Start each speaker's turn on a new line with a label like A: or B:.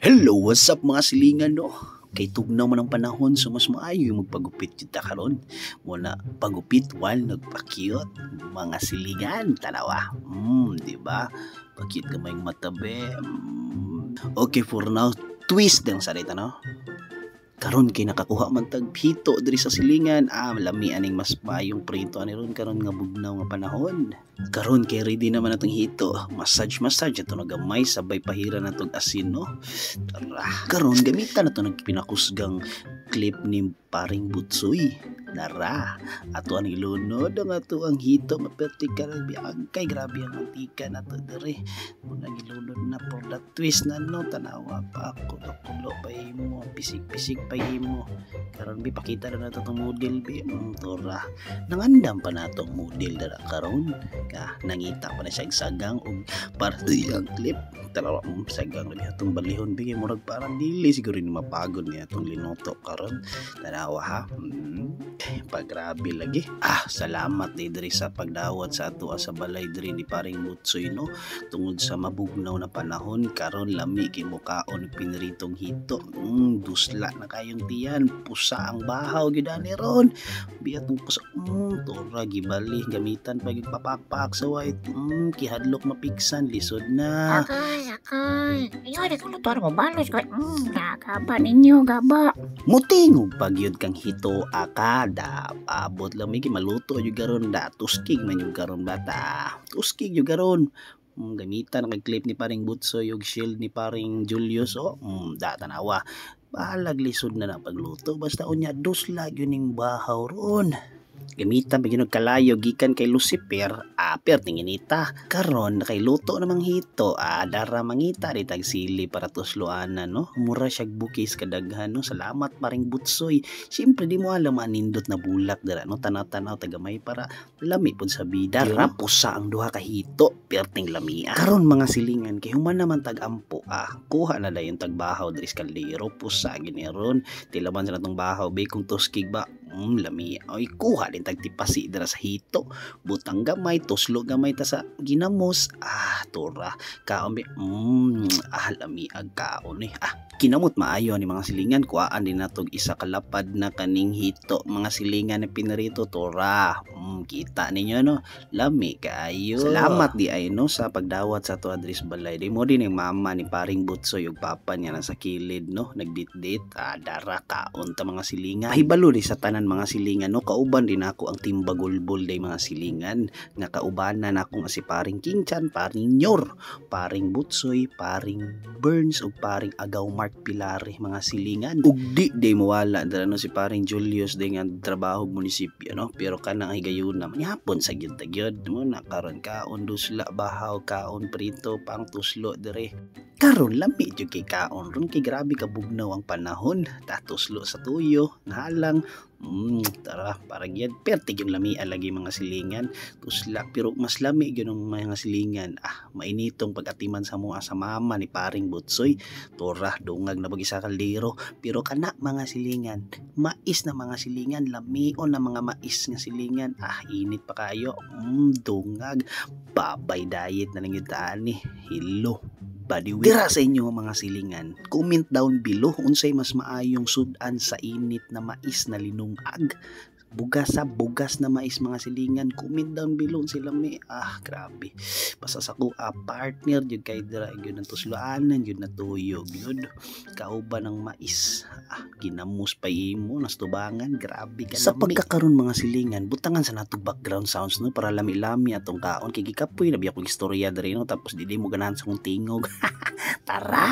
A: Hello, what's up mga silingan no? Kay tugnaw man ang panahon so mas maayo yung magpagupit kita karon. Muna pagupit while nagpakyot mga silingan tanawa. Di ba? Pakyot gamay matabi. Okay, for now twist lang sa dito no. Karon kay nakakuha man tag hito diri sa silingan, lami aning mas maayong prito ani ron karon nga bugnaw nga panahon. Karon kay ready naman natong hito, massage ato na gamay sabay pahira natong asin no. Tara, karon gamitan nato ng pinakusgang clip ni paring Butsoy. Nara, ato ang ilunod ang ato ang hito mapertikal kay grabe ang antika nato diri. Muna ilunod na for the twist na no tanawa pa ako tulo pa imo pisik pa imo. Karon bi pakita na nato tong model bi tora. Nangandam pa natong model dara karon. Nangita pa na siya sagang og party ang clip. Tanawa sagang labi atong balihon bi murag parang dili siguro ni mapagod niya atong linoto karon. Tanawa ha. Pagrabe lagi. Salamat ni diri sa pagdawat sa ato sa balay diri ni paring Butsoy no. Tungod sa mabugnaw na panahon karon lami kay mukaon piniritong hito. Dusla na kayong tiyan, pusa ang bahaw gyud ani ron. Biya tong pusa tora gibali gamitan pag papakpak sa white. Kihadlok mapiksan lisod na.
B: Akay. Ayaw na kung luto mo balos ko. Gaba ninyo, gaba.
A: Mutingog pagyud kang hito akada abot lang may maluto yung garon da tuskig man yung garon bata tuskig yung garon gamitan kay clip ni paring Butsoy yung shield ni paring Julius da tanawa balag lisod na pagluto basta unya dusla yun yung bahaw ron. Gamitan pag kalayo gikan kay Lucifer, per tinginita. Karon kay luto namang hito, dara mangita di tag sili para tusluanan no. Mura siya bukis kadaghan no. Salamat paring Butsoy. Siyempre di mo alam anindot na bulak dara no tanaw-tanaw tagamay para lami pud sa bida. Dara pusa ang duha ka hito, perting lamia. Karon mga silingan kay human naman tag ampo kuha na dayon tag bahaw diri sa kaldero pusa gini ron. Tilaban sa natong bahaw be kung tuskig ba lamia. Ay kuha din tagtipasi dira sa hito butang gamay tuslo gamay ta sa ginamos tora kaon bi lami ag kaon kinamot maayo ni mga silingan kuhaan din natog isa kalapad na kaning hito mga silingan na pinarito tora kita ninyo no lami kaayo. Salamat di ay no sa pagdawat sa to adres balay di mo din ang mama ni paring Butsoy ug papa niya nasa kilid no nagdit-dit dara kaon ta mga silingan hibalo di sa tanan mga silingan no kauban din ako ang team Bagulbol day mga silingan nga kaubanan ako nga si paring Kinchan, paring Nyor, paring Butsoy, paring Burns ug paring Agaw Mark Pilare mga silingan. Ug di day mawala dara no si paring Julius day nga trabaho munisipyo no pero kanang higayuna manihapon sa gyud mo na karon kaon dusla bahaw kaon prito pang tuslo dire. Karon lami jud kay kaon ron kay grabe ka bugnaw ang panahon tatuslo sa tuyo nahalang tara parang yan pertig yung lami lagi mga silingan tusla pero mas lami yun ang mga silingan mainitong pag-atiman sa mga sa mama ni paring Butsoy tora dungag na pag-isa kaldero pero kana mga silingan mais na mga silingan lamion na mga mais nga silingan init pa kayo dungag babay diet na lang yung taani hilo dira sa inyo mga silingan comment down below unsay mas maayong sudan sa init na mais na linungag bugas na mais mga silingan comment down below sila may grabe basta sa ko partner jud kay dira gyud ang tusloanan jud na tuyo gyud kauban ng mais ginamos pa imo nastubangan grabe ka sa pagkakaron mga silingan butangan sa nato background sounds no para lami-lami atong kaon kay gikapoy na biya ko istorya diri no tapos dili mo ganahan sa kong tingog tara